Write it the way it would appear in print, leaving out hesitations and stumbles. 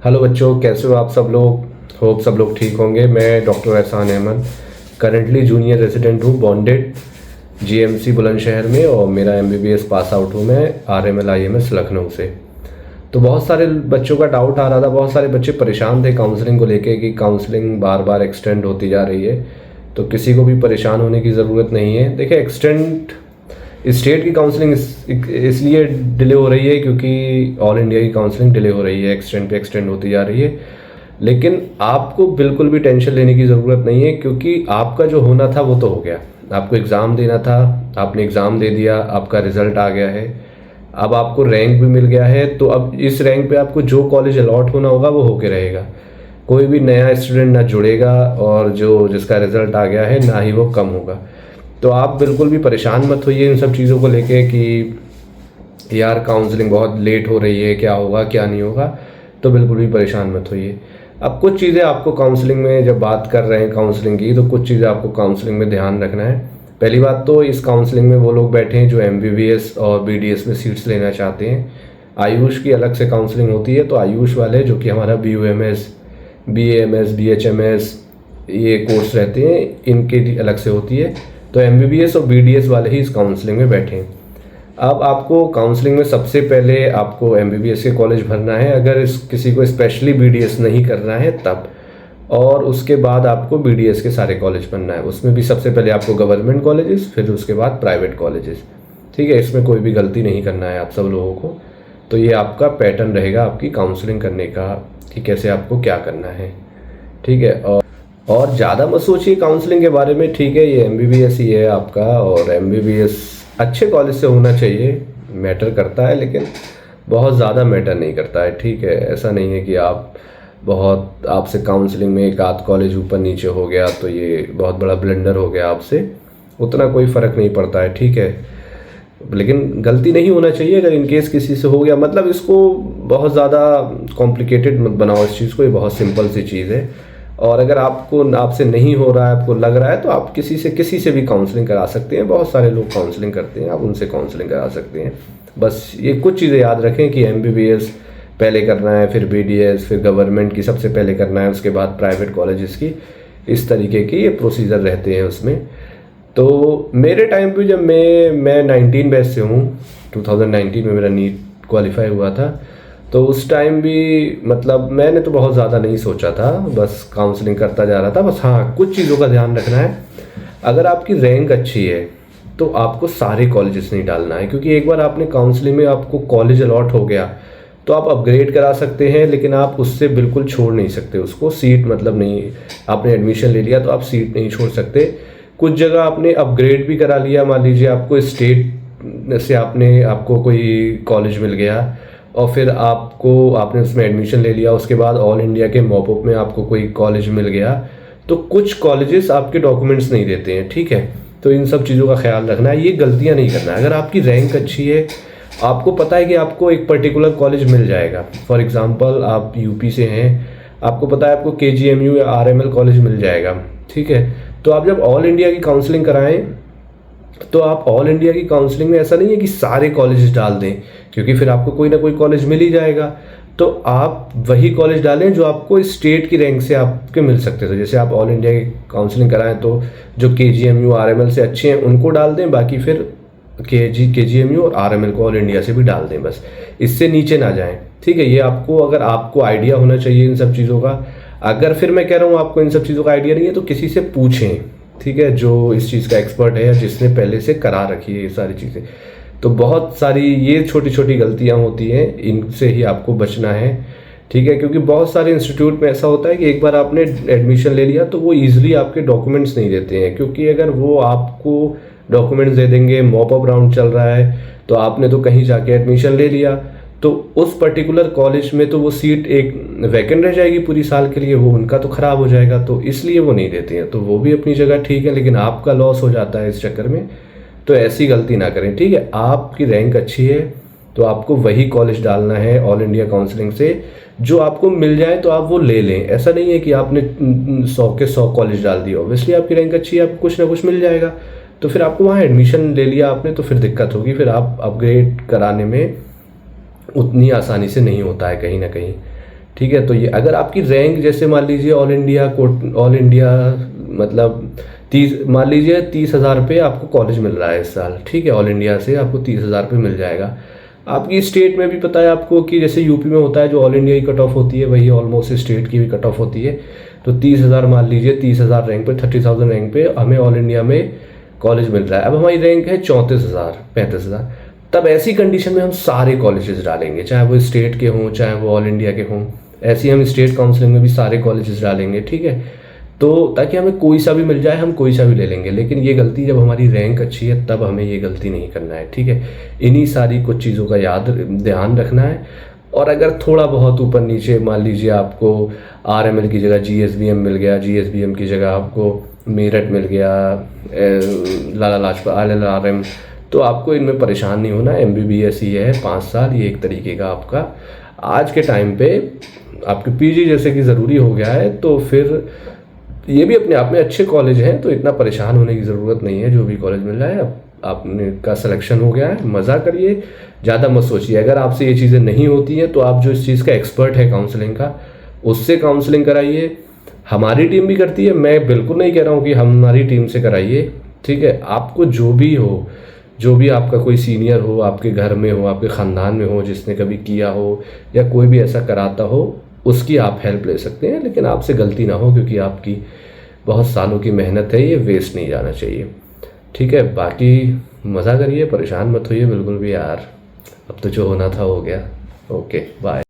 Hello बच्चों, कैसे हो आप सब लोग। होप सब लोग ठीक होंगे। मैं डॉक्टर एहसान अहमद करंटली जूनियर रेजिडेंट हूँ बॉन्डेड जीएमसी बुलंदशहर में, और मेरा एमबीबीएस पास आउट हूँ मैं आरएमएल आईएमएस लखनऊ से। तो बहुत सारे बच्चों का डाउट आ रहा था, बहुत सारे बच्चे परेशान थे काउंसलिंग को लेके कि काउंसलिंग बार बार एक्सटेंड होती जा रही है। तो किसी को भी परेशान होने की ज़रूरत नहीं है। देखिए, एक्सटेंड स्टेट की काउंसलिंग इसलिए डिले हो रही है क्योंकि ऑल इंडिया की काउंसलिंग डिले हो रही है, एक्सटेंड पे एक्सटेंड होती जा रही है। लेकिन आपको बिल्कुल भी टेंशन लेने की ज़रूरत नहीं है, क्योंकि आपका जो होना था वो तो हो गया। आपको एग्ज़ाम देना था, आपने एग्ज़ाम दे दिया, आपका रिजल्ट आ गया है, अब आपको रैंक भी मिल गया है। तो अब इस रैंक पे आपको जो कॉलेज अलॉट होना होगा वो होके रहेगा। कोई भी नया स्टूडेंट ना जुड़ेगा, और जो जिसका रिजल्ट आ गया है ना ही वो कम होगा। तो आप बिल्कुल भी परेशान मत होइए इन सब चीज़ों को लेके कि यार काउंसलिंग बहुत लेट हो रही है, क्या होगा क्या नहीं होगा। तो बिल्कुल भी परेशान मत होइए। अब कुछ चीज़ें आपको काउंसलिंग में, जब बात कर रहे हैं काउंसलिंग की, तो कुछ चीज़ें आपको काउंसलिंग में ध्यान रखना है। पहली बात तो इस काउंसलिंग में वो लोग बैठे हैं जो एमबीबीएस और बीडीएस में सीट्स लेना चाहते हैं। आयुष की अलग से काउंसलिंग होती है। तो आयुष वाले जो कि हमारा बीयूएमएस, बीएएमएस, बीएचएमएस ये कोर्स रहते हैं, इनके अलग से होती है। तो एमबीबीएस और बीडीएस वाले ही इस काउंसलिंग में बैठे हैं। अब आपको काउंसलिंग में सबसे पहले आपको एमबीबीएस के कॉलेज भरना है, अगर किसी को स्पेशली बीडीएस नहीं करना है तब। और उसके बाद आपको बीडीएस के सारे कॉलेज भरना है। उसमें भी सबसे पहले आपको गवर्नमेंट कॉलेजेस, फिर उसके बाद प्राइवेट कॉलेजेस। ठीक है, इसमें कोई भी गलती नहीं करना है आप सब लोगों को। तो ये आपका पैटर्न रहेगा आपकी काउंसलिंग करने का कि कैसे आपको क्या करना है। ठीक है, और ज़्यादा मत सोचिए काउंसलिंग के बारे में। ठीक है, ये एमबीबीएस ही है आपका, और एमबीबीएस अच्छे कॉलेज से होना चाहिए। मैटर करता है, लेकिन बहुत ज़्यादा मैटर नहीं करता है। ठीक है, ऐसा नहीं है कि आपसे काउंसलिंग में एक आध कॉलेज ऊपर नीचे हो गया तो ये बहुत बड़ा ब्लंडर हो गया आपसे, उतना कोई फ़र्क नहीं पड़ता है। ठीक है, लेकिन गलती नहीं होना चाहिए। अगर इनकेस किसी से हो गया, मतलब इसको बहुत ज़्यादा कॉम्प्लिकेटेड मत बनाओ इस चीज़ को, ये बहुत सिंपल सी चीज़ है। और अगर आपसे नहीं हो रहा है, आपको लग रहा है, तो आप किसी से भी काउंसलिंग करा सकते हैं। बहुत सारे लोग काउंसलिंग करते हैं, आप उनसे काउंसलिंग करा सकते हैं। बस ये कुछ चीज़ें याद रखें कि एमबीबीएस पहले करना है, फिर बीडीएस, फिर गवर्नमेंट की सबसे पहले करना है, उसके बाद प्राइवेट कॉलेजेस की। इस तरीके के ये प्रोसीजर रहते हैं उसमें। तो मेरे टाइम पे, जब मैं 19 बैच से हूँ, 2019 में मेरा नीट क्वालिफाई हुआ था, तो उस टाइम भी मतलब मैंने तो बहुत ज़्यादा नहीं सोचा था, बस काउंसलिंग करता जा रहा था। बस हाँ, कुछ चीज़ों का ध्यान रखना है। अगर आपकी रैंक अच्छी है तो आपको सारे कॉलेजेस नहीं डालना है, क्योंकि एक बार आपने काउंसलिंग में आपको कॉलेज अलॉट हो गया तो आप अपग्रेड करा सकते हैं, लेकिन आप उससे बिल्कुल छोड़ नहीं सकते उसको। सीट मतलब नहीं, आपने एडमिशन ले लिया तो आप सीट नहीं छोड़ सकते। कुछ जगह आपने अपग्रेड भी करा लिया, मान लीजिए आपको स्टेट से आपको कोई कॉलेज मिल गया, और फिर आपने उसमें एडमिशन ले लिया, उसके बाद ऑल इंडिया के मॉपअप में आपको कोई कॉलेज मिल गया, तो कुछ कॉलेजेस आपके डॉक्यूमेंट्स नहीं देते हैं। ठीक है, तो इन सब चीज़ों का ख्याल रखना है, ये गलतियां नहीं करना है। अगर आपकी रैंक अच्छी है, आपको पता है कि आपको एक पर्टिकुलर कॉलेज मिल जाएगा। फॉर एग्जांपल, आप यूपी से हैं, आपको पता है आपको केजीएमयू या आरएमएल कॉलेज मिल जाएगा। ठीक है, तो आप जब ऑल इंडिया की काउंसलिंग कराएं, तो आप ऑल इंडिया की काउंसलिंग में ऐसा नहीं है कि सारे कॉलेज डाल दें, क्योंकि फिर आपको कोई ना कोई कॉलेज मिल ही जाएगा। तो आप वही कॉलेज डालें जो आपको स्टेट की रैंक से आपके मिल सकते थे। जैसे आप ऑल इंडिया की काउंसलिंग कराएं तो जो केजीएमयू आरएमएल से अच्छे हैं उनको डाल दें, बाकी फिर केजीएमयू और आरएमएल को ऑल इंडिया से भी डाल दें, बस इससे नीचे ना जाएं। ठीक है, ये अगर आपको आइडिया होना चाहिए इन सब चीज़ों का। अगर फिर मैं कह रहा हूँ आपको इन सब चीज़ों का आइडिया नहीं है, तो किसी से पूछें। ठीक है, जो इस चीज़ का एक्सपर्ट है या जिसने पहले से करा रखी है ये सारी चीज़ें। तो बहुत सारी ये छोटी छोटी गलतियां होती हैं, इनसे ही आपको बचना है। ठीक है, क्योंकि बहुत सारे इंस्टीट्यूट में ऐसा होता है कि एक बार आपने एडमिशन ले लिया तो वो ईजिली आपके डॉक्यूमेंट्स नहीं देते हैं, क्योंकि अगर वो आपको डॉक्यूमेंट्स दे देंगे, मॉपअप राउंड चल रहा है, तो आपने तो कहीं जाके एडमिशन ले लिया, तो उस पर्टिकुलर कॉलेज में तो वो सीट एक वैकेंट रह जाएगी पूरी साल के लिए, वो उनका तो ख़राब हो जाएगा। तो इसलिए वो नहीं देते हैं। तो वो भी अपनी जगह ठीक है, लेकिन आपका लॉस हो जाता है इस चक्कर में। तो ऐसी गलती ना करें। ठीक है, आपकी रैंक अच्छी है तो आपको वही कॉलेज डालना है ऑल इंडिया काउंसलिंग से, जो आपको मिल जाए तो आप वो ले लें। ऐसा नहीं है कि आपने 100 के 100 कॉलेज डाल दिया। ऑब्वियसली आपकी रैंक अच्छी है, आपको कुछ ना कुछ मिल जाएगा, तो फिर आपको वहाँ एडमिशन ले लिया आपने, तो फिर दिक्कत होगी, फिर आप अपग्रेड कराने में उतनी आसानी से नहीं होता है कहीं ना कहीं। ठीक है। तो ये अगर आपकी रैंक जैसे मान लीजिए ऑल इंडिया मतलब 30,000 रुपये आपको कॉलेज मिल रहा है इस साल, ठीक है, ऑल इंडिया से आपको 30,000 रुपये मिल जाएगा। आपकी स्टेट में भी पता है आपको कि जैसे यूपी में होता है जो ऑल इंडिया की कट ऑफ होती है, वही ऑलमोस्ट स्टेट की भी कट ऑफ होती है। तो 30,000 मान लीजिए, 30,000 रैंक पे, 30,000 रैंक पे हमें ऑल इंडिया में कॉलेज मिल रहा है। अब हमारी रैंक है 34,000 35,000, तब ऐसी कंडीशन में हम सारे कॉलेजेस डालेंगे, चाहे वो स्टेट के हों चाहे वो ऑल इंडिया के हों। ऐसे ही हम स्टेट काउंसलिंग में भी सारे कॉलेजेस डालेंगे, ठीक है। तो ताकि हमें कोई सा भी मिल जाए, हम कोई सा भी ले लेंगे। लेकिन ये गलती जब हमारी रैंक अच्छी है तब हमें ये गलती नहीं करना है, ठीक है। इन्हीं सारी कुछ चीज़ों का ध्यान रखना है। और अगर थोड़ा बहुत ऊपर नीचे मान लीजिए आपको RML की जगह GSBM मिल गया, GSBM की जगह आपको मेरठ मिल गया, लाला लाजपत LLRM, तो आपको इनमें परेशान नहीं होना। MBBS ही है 5 साल, ये एक तरीके का आपका आज के टाइम पे आपके PG जैसे कि ज़रूरी हो गया है। तो फिर ये भी अपने आप में अच्छे कॉलेज हैं, तो इतना परेशान होने की ज़रूरत नहीं है। जो भी कॉलेज मिल रहा है अब आपने का सिलेक्शन हो गया है, मज़ा करिए, ज़्यादा मत सोचिए। अगर आपसे ये चीज़ें नहीं होती हैं तो आप जो इस चीज़ का एक्सपर्ट है काउंसलिंग का, उससे काउंसलिंग कराइए। हमारी टीम भी करती है, मैं बिल्कुल नहीं कह रहा हूँ कि हमारी टीम से कराइए, ठीक है। आपको जो भी हो, जो भी आपका कोई सीनियर हो, आपके घर में हो, आपके ख़ानदान में हो, जिसने कभी किया हो या कोई भी ऐसा कराता हो, उसकी आप हेल्प ले सकते हैं। लेकिन आपसे गलती ना हो, क्योंकि आपकी बहुत सालों की मेहनत है, ये वेस्ट नहीं जाना चाहिए, ठीक है। बाकी मज़ा करिए, परेशान मत होइए बिल्कुल भी यार, अब तो जो होना था हो गया। Okay, bye.